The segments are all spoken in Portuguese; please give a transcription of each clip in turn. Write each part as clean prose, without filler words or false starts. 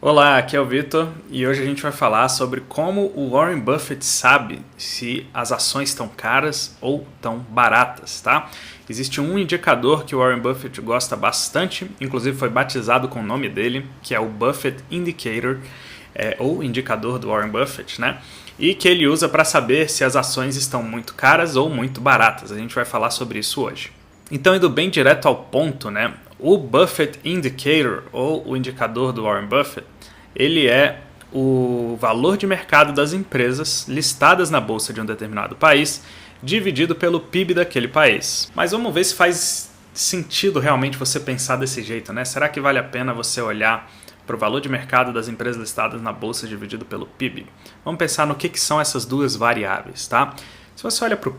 Olá, aqui é o Vitor e hoje a gente vai falar sobre como o Warren Buffett sabe se as ações estão caras ou estão baratas, tá? Existe um indicador que o Warren Buffett gosta bastante, inclusive foi batizado com o nome dele, que é o Buffett Indicator, ou indicador do Warren Buffett, né? E que ele usa para saber se as ações estão muito caras ou muito baratas. A gente vai falar sobre isso hoje. Então, indo bem direto ao ponto, né? O Buffett Indicator, ou o indicador do Warren Buffett, ele é o valor de mercado das empresas listadas na bolsa de um determinado país, dividido pelo PIB daquele país. Mas vamos ver se faz sentido realmente você pensar desse jeito, né? Será que vale a pena você olhar para o valor de mercado das empresas listadas na bolsa dividido pelo PIB? Vamos pensar no que são essas duas variáveis, tá? Se você olha para o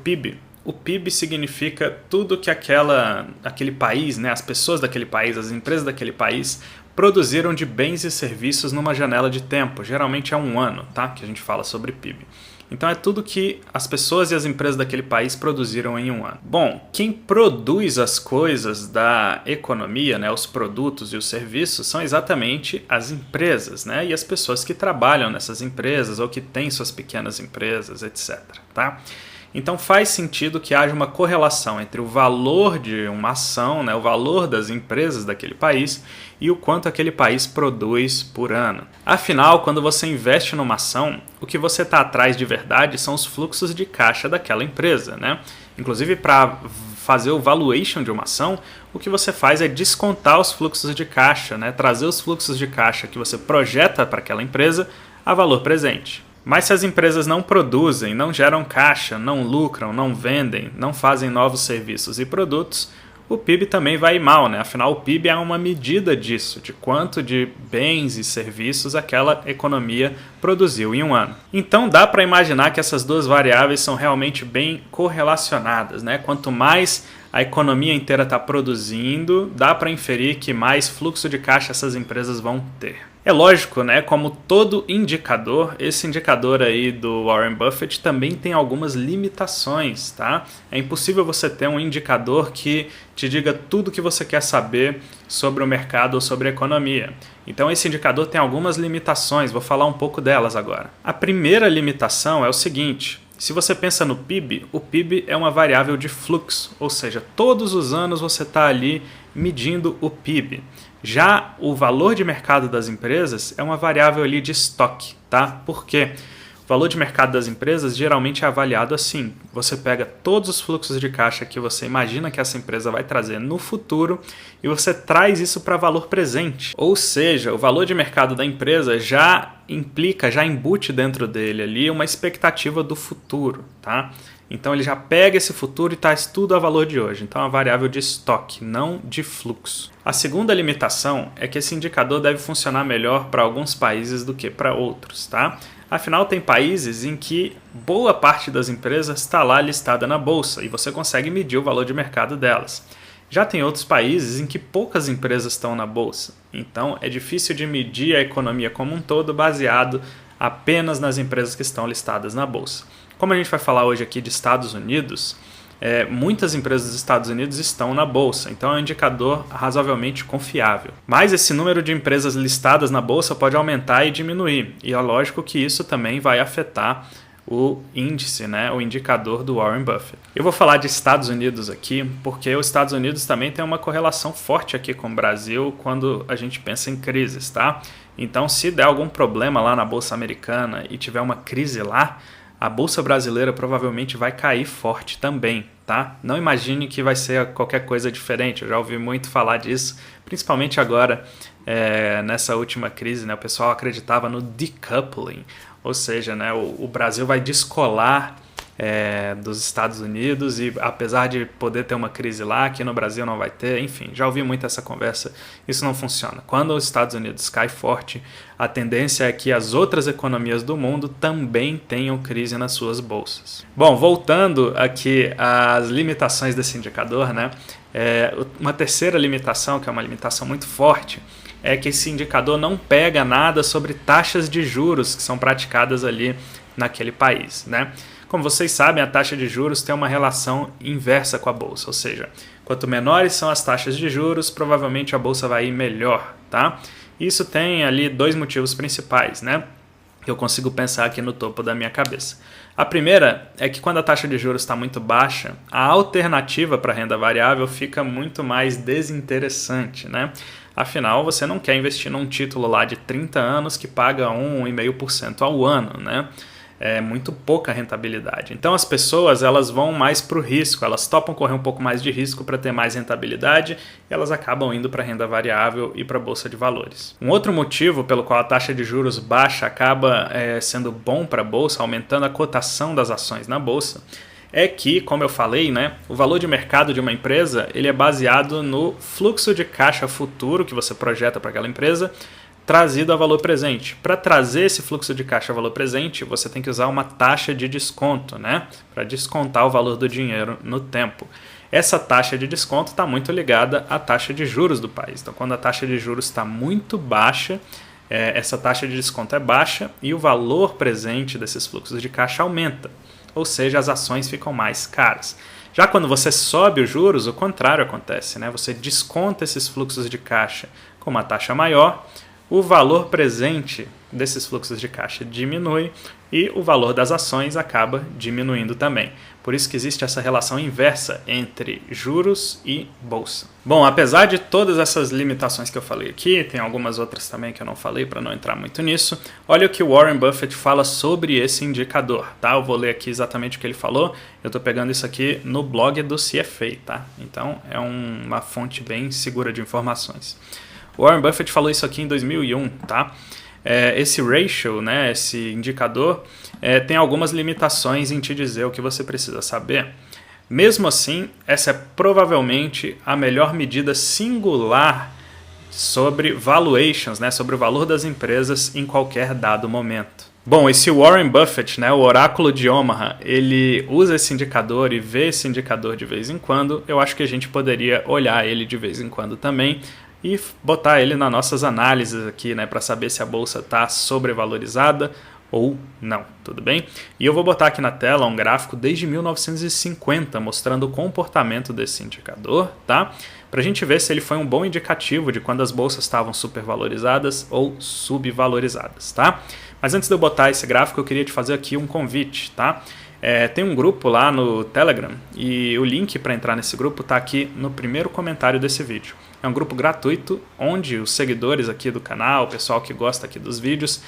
PIB significa tudo que aquele país, né, as pessoas daquele país, as empresas daquele país produziram de bens e serviços numa janela de tempo. Geralmente é um ano, tá? Que a gente fala sobre PIB. Então é tudo que as pessoas e as empresas daquele país produziram em um ano. Bom, quem produz as coisas da economia, né, os produtos e os serviços, são exatamente as empresas, né, e as pessoas que trabalham nessas empresas ou que têm suas pequenas empresas, etc. Tá? Então faz sentido que haja uma correlação entre o valor de uma ação, né, o valor das empresas daquele país e o quanto aquele país produz por ano. Afinal, quando você investe numa ação, o que você está atrás de verdade são os fluxos de caixa daquela empresa, né? Inclusive, para fazer o valuation de uma ação, o que você faz é descontar os fluxos de caixa, né? Trazer os fluxos de caixa que você projeta para aquela empresa a valor presente. Mas se as empresas não produzem, não geram caixa, não lucram, não vendem, não fazem novos serviços e produtos, o PIB também vai mal, né? Afinal, o PIB é uma medida disso, de quanto de bens e serviços aquela economia produziu em um ano. Então dá para imaginar que essas duas variáveis são realmente bem correlacionadas, né? Quanto mais a economia inteira está produzindo, dá para inferir que mais fluxo de caixa essas empresas vão ter. É lógico, né? Como todo indicador, esse indicador aí do Warren Buffett também tem algumas limitações, tá? É impossível você ter um indicador que te diga tudo o que você quer saber sobre o mercado ou sobre a economia. Então esse indicador tem algumas limitações, vou falar um pouco delas agora. A primeira limitação é o seguinte: se você pensa no PIB, o PIB é uma variável de fluxo, ou seja, todos os anos você está ali medindo o PIB. Já o valor de mercado das empresas é uma variável ali de estoque, tá? Por quê? O valor de mercado das empresas geralmente é avaliado assim. Você pega todos os fluxos de caixa que você imagina que essa empresa vai trazer no futuro e você traz isso para valor presente. Ou seja, o valor de mercado da empresa já embute dentro dele ali uma expectativa do futuro, tá? Então ele já pega esse futuro e traz tudo a valor de hoje. Então é uma variável de estoque, não de fluxo. A segunda limitação é que esse indicador deve funcionar melhor para alguns países do que para outros, tá? Afinal, tem países em que boa parte das empresas está lá listada na bolsa e você consegue medir o valor de mercado delas. Já tem outros países em que poucas empresas estão na bolsa. Então é difícil de medir a economia como um todo baseado apenas nas empresas que estão listadas na bolsa. Como a gente vai falar hoje aqui de Estados Unidos, muitas empresas dos Estados Unidos estão na bolsa, então é um indicador razoavelmente confiável. Mas esse número de empresas listadas na bolsa pode aumentar e diminuir, e é lógico que isso também vai afetar o índice, né, o indicador do Warren Buffett. Eu vou falar de Estados Unidos aqui, porque os Estados Unidos também tem uma correlação forte aqui com o Brasil quando a gente pensa em crises, tá? Então, se der algum problema lá na Bolsa Americana e tiver uma crise lá, a Bolsa Brasileira provavelmente vai cair forte também, tá? Não imagine que vai ser qualquer coisa diferente, eu já ouvi muito falar disso, principalmente agora nessa última crise, né? O pessoal acreditava no decoupling, ou seja, né, o Brasil vai descolar dos Estados Unidos e apesar de poder ter uma crise lá, aqui no Brasil não vai ter, enfim, já ouvi muito essa conversa, isso não funciona. Quando os Estados Unidos cai forte, a tendência é que as outras economias do mundo também tenham crise nas suas bolsas. Bom, voltando aqui às limitações desse indicador, né, uma terceira limitação, que é uma limitação muito forte, é que esse indicador não pega nada sobre taxas de juros que são praticadas ali naquele país, né? Como vocês sabem, a taxa de juros tem uma relação inversa com a bolsa, ou seja, quanto menores são as taxas de juros, provavelmente a bolsa vai ir melhor, tá? Isso tem ali dois motivos principais, né? Que eu consigo pensar aqui no topo da minha cabeça. A primeira é que quando a taxa de juros está muito baixa, a alternativa para a renda variável fica muito mais desinteressante, né? Afinal, você não quer investir num título lá de 30 anos que paga 1,5% ao ano, né? É muito pouca rentabilidade. Então as pessoas elas vão mais para o risco, elas topam correr um pouco mais de risco para ter mais rentabilidade e elas acabam indo para a renda variável e para a bolsa de valores. Um outro motivo pelo qual a taxa de juros baixa acaba sendo bom para a bolsa, aumentando a cotação das ações na bolsa, é que, como eu falei, né, o valor de mercado de uma empresa ele é baseado no fluxo de caixa futuro que você projeta para aquela empresa, trazido a valor presente. Para trazer esse fluxo de caixa a valor presente, você tem que usar uma taxa de desconto, né? Para descontar o valor do dinheiro no tempo. Essa taxa de desconto está muito ligada à taxa de juros do país. Então, quando a taxa de juros está muito baixa, essa taxa de desconto é baixa e o valor presente desses fluxos de caixa aumenta. Ou seja, as ações ficam mais caras. Já quando você sobe os juros, o contrário acontece, né? Você desconta esses fluxos de caixa com uma taxa maior, o valor presente desses fluxos de caixa diminui e o valor das ações acaba diminuindo também. Por isso que existe essa relação inversa entre juros e bolsa. Bom, apesar de todas essas limitações que eu falei aqui, tem algumas outras também que eu não falei para não entrar muito nisso, olha o que o Warren Buffett fala sobre esse indicador, tá? Eu vou ler aqui exatamente o que ele falou, eu estou pegando isso aqui no blog do CFA, tá? Então é uma fonte bem segura de informações. O Warren Buffett falou isso aqui em 2001, tá? Esse ratio, né, esse indicador, tem algumas limitações em te dizer o que você precisa saber. Mesmo assim, essa é provavelmente a melhor medida singular sobre valuations, né, sobre o valor das empresas em qualquer dado momento. Bom, esse Warren Buffett, né, o oráculo de Omaha, ele usa esse indicador e vê esse indicador de vez em quando. Eu acho que a gente poderia olhar ele de vez em quando também, e botar ele nas nossas análises aqui, né, para saber se a bolsa está sobrevalorizada ou não, tudo bem? E eu vou botar aqui na tela um gráfico desde 1950 mostrando o comportamento desse indicador, tá? Para a gente ver se ele foi um bom indicativo de quando as bolsas estavam supervalorizadas ou subvalorizadas, tá? Mas antes de eu botar esse gráfico, eu queria te fazer aqui um convite, tá? Tem um grupo lá no Telegram e o link para entrar nesse grupo está aqui no primeiro comentário desse vídeo. É um grupo gratuito onde os seguidores aqui do canal, o pessoal que gosta aqui dos vídeos,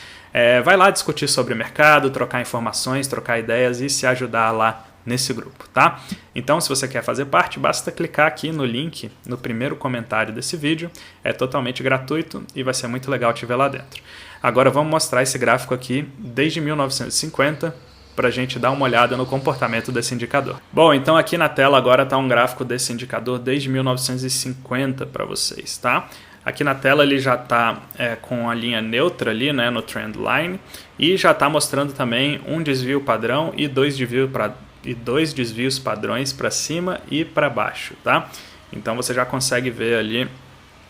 vai lá discutir sobre o mercado, trocar informações, trocar ideias e se ajudar lá nesse grupo, tá? Então, se você quer fazer parte, basta clicar aqui no link no primeiro comentário desse vídeo. É totalmente gratuito e vai ser muito legal te ver lá dentro. Agora vamos mostrar esse gráfico aqui desde 1950 para a gente dar uma olhada no comportamento desse indicador. Bom, então aqui na tela agora está um gráfico desse indicador desde 1950 para vocês, tá? Aqui na tela ele já está com a linha neutra ali, né, no trendline, e já está mostrando também um desvio padrão e dois desvios padrões para cima e para baixo, tá? Então você já consegue ver ali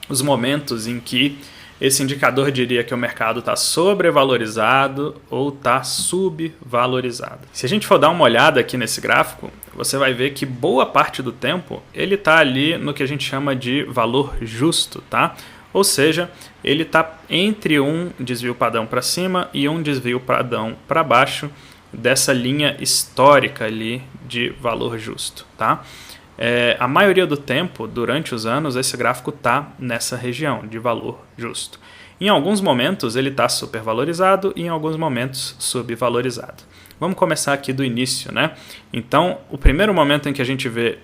os momentos em que esse indicador diria que o mercado está sobrevalorizado ou está subvalorizado. Se a gente for dar uma olhada aqui nesse gráfico, você vai ver que boa parte do tempo ele está ali no que a gente chama de valor justo, tá? Ou seja, ele está entre um desvio padrão para cima e um desvio padrão para baixo dessa linha histórica ali de valor justo, tá? A maioria do tempo, durante os anos, esse gráfico está nessa região de valor justo. Em alguns momentos ele está supervalorizado e em alguns momentos subvalorizado. Vamos começar aqui do início, né? Então, o primeiro momento em que a gente vê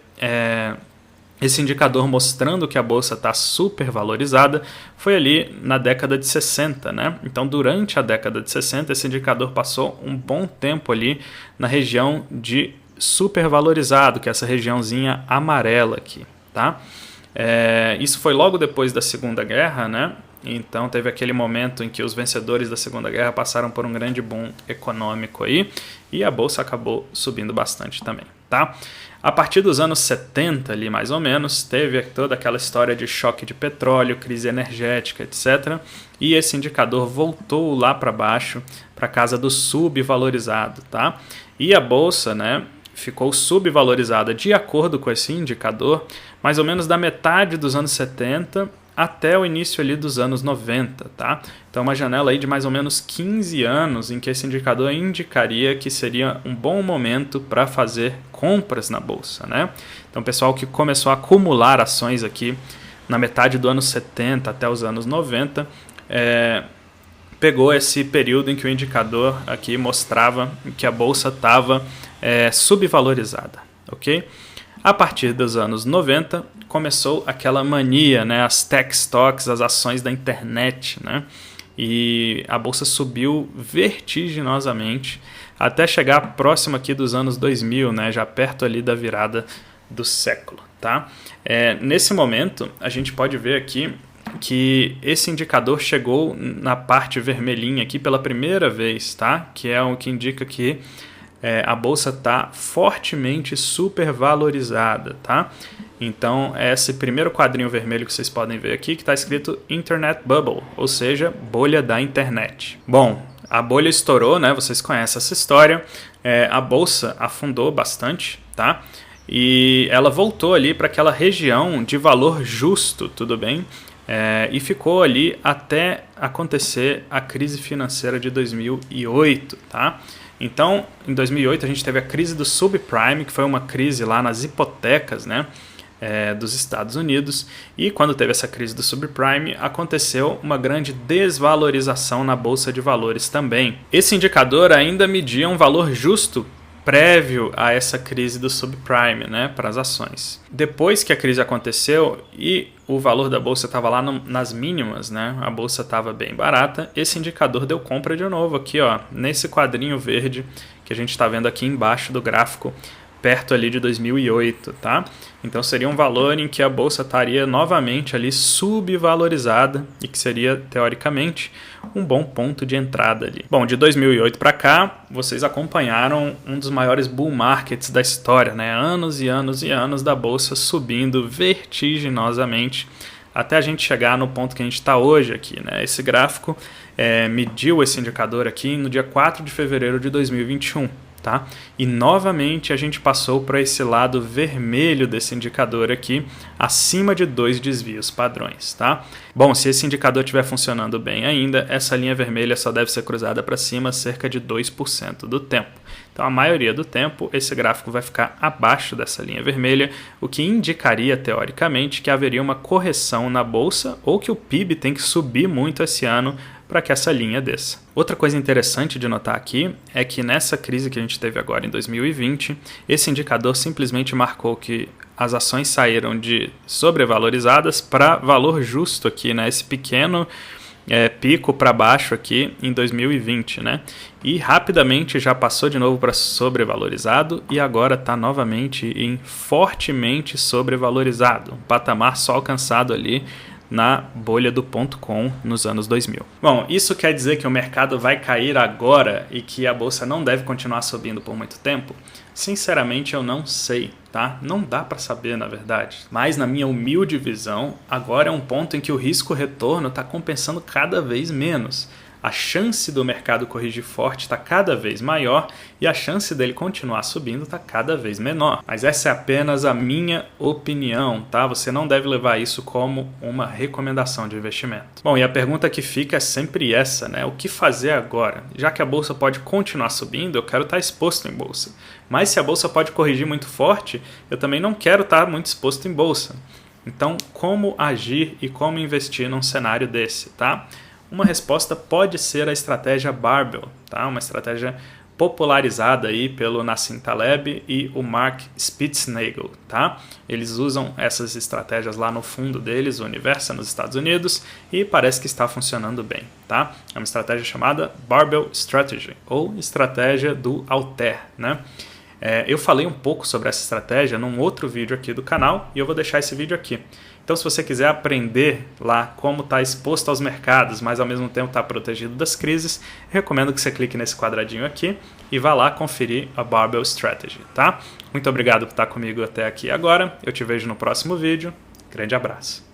esse indicador mostrando que a bolsa está supervalorizada foi ali na década de 60, né? Então, durante a década de 60, esse indicador passou um bom tempo ali na região de supervalorizado, que é essa regiãozinha amarela aqui, tá? Isso foi logo depois da Segunda Guerra, né? Então teve aquele momento em que os vencedores da Segunda Guerra passaram por um grande boom econômico aí e a bolsa acabou subindo bastante também, tá? A partir dos anos 70 ali mais ou menos, teve toda aquela história de choque de petróleo, crise energética, etc. E esse indicador voltou lá para baixo, para casa do subvalorizado, tá? E a bolsa, né, ficou subvalorizada de acordo com esse indicador, mais ou menos da metade dos anos 70 até o início ali dos anos 90, tá? Então uma janela aí de mais ou menos 15 anos em que esse indicador indicaria que seria um bom momento para fazer compras na bolsa, né? Então o pessoal que começou a acumular ações aqui na metade do ano 70 até os anos 90, pegou esse período em que o indicador aqui mostrava que a bolsa estava subvalorizada, ok? A partir dos anos 90, começou aquela mania, né? As tech stocks, as ações da internet, né? E a bolsa subiu vertiginosamente até chegar próximo aqui dos anos 2000, né? Já perto ali da virada do século, tá? Nesse momento, a gente pode ver aqui que esse indicador chegou na parte vermelhinha aqui pela primeira vez, tá? Que é o que indica que a bolsa está fortemente supervalorizada, tá? Então, é esse primeiro quadrinho vermelho que vocês podem ver aqui, que está escrito Internet Bubble, ou seja, bolha da internet. Bom, a bolha estourou, né? Vocês conhecem essa história. A bolsa afundou bastante, tá? E ela voltou ali para aquela região de valor justo, tudo bem? E ficou ali até acontecer a crise financeira de 2008, tá? Então, em 2008 a gente teve a crise do subprime, que foi uma crise lá nas hipotecas, né, dos Estados Unidos. E quando teve essa crise do subprime, aconteceu uma grande desvalorização na Bolsa de Valores também. Esse indicador ainda media um valor justo prévio a essa crise do subprime, né, para as ações. Depois que a crise aconteceu e o valor da bolsa estava lá nas mínimas, né, a bolsa estava bem barata, esse indicador deu compra de novo aqui, ó, nesse quadrinho verde que a gente está vendo aqui embaixo do gráfico, perto ali de 2008, tá? Então seria um valor em que a bolsa estaria novamente ali subvalorizada e que seria, teoricamente, um bom ponto de entrada ali. Bom, de 2008 para cá, vocês acompanharam um dos maiores bull markets da história, né? Anos e anos e anos da bolsa subindo vertiginosamente até a gente chegar no ponto que a gente está hoje aqui, né? Esse gráfico mediu esse indicador aqui no dia 4 de fevereiro de 2021. Tá? E novamente a gente passou para esse lado vermelho desse indicador aqui, acima de 2 desvios padrões. Tá? Bom, se esse indicador estiver funcionando bem ainda, essa linha vermelha só deve ser cruzada para cima cerca de 2% do tempo. Então, a maioria do tempo, esse gráfico vai ficar abaixo dessa linha vermelha, o que indicaria, teoricamente, que haveria uma correção na bolsa ou que o PIB tem que subir muito esse ano para que essa linha desça. Outra coisa interessante de notar aqui é que nessa crise que a gente teve agora em 2020, esse indicador simplesmente marcou que as ações saíram de sobrevalorizadas para valor justo aqui, né? Esse pequeno pico para baixo aqui em 2020, né? E rapidamente já passou de novo para sobrevalorizado e agora está novamente em fortemente sobrevalorizado, um patamar só alcançado ali na bolha do .com nos anos 2000. Bom, isso quer dizer que o mercado vai cair agora e que a bolsa não deve continuar subindo por muito tempo? Sinceramente, eu não sei, tá? Não dá para saber, na verdade. Mas, na minha humilde visão, agora é um ponto em que o risco-retorno está compensando cada vez menos. A chance do mercado corrigir forte está cada vez maior e a chance dele continuar subindo está cada vez menor. Mas essa é apenas a minha opinião, tá? Você não deve levar isso como uma recomendação de investimento. Bom, e a pergunta que fica é sempre essa, né? O que fazer agora? Já que a bolsa pode continuar subindo, eu quero estar exposto em bolsa. Mas se a bolsa pode corrigir muito forte, eu também não quero estar muito exposto em bolsa. Então, como agir e como investir num cenário desse, tá? Uma resposta pode ser a estratégia Barbell, tá? Uma estratégia popularizada aí pelo Nassim Taleb e o Mark Spitznagel, tá? Eles usam essas estratégias lá no fundo deles, o Universa, nos Estados Unidos, e parece que está funcionando bem, tá? É uma estratégia chamada Barbell Strategy, ou estratégia do halter, né? Eu falei um pouco sobre essa estratégia num outro vídeo aqui do canal e eu vou deixar esse vídeo aqui. Então, se você quiser aprender lá como está exposto aos mercados, mas ao mesmo tempo está protegido das crises, recomendo que você clique nesse quadradinho aqui e vá lá conferir a Barbell Strategy, tá? Muito obrigado por estar comigo até aqui agora. Eu te vejo no próximo vídeo. Grande abraço.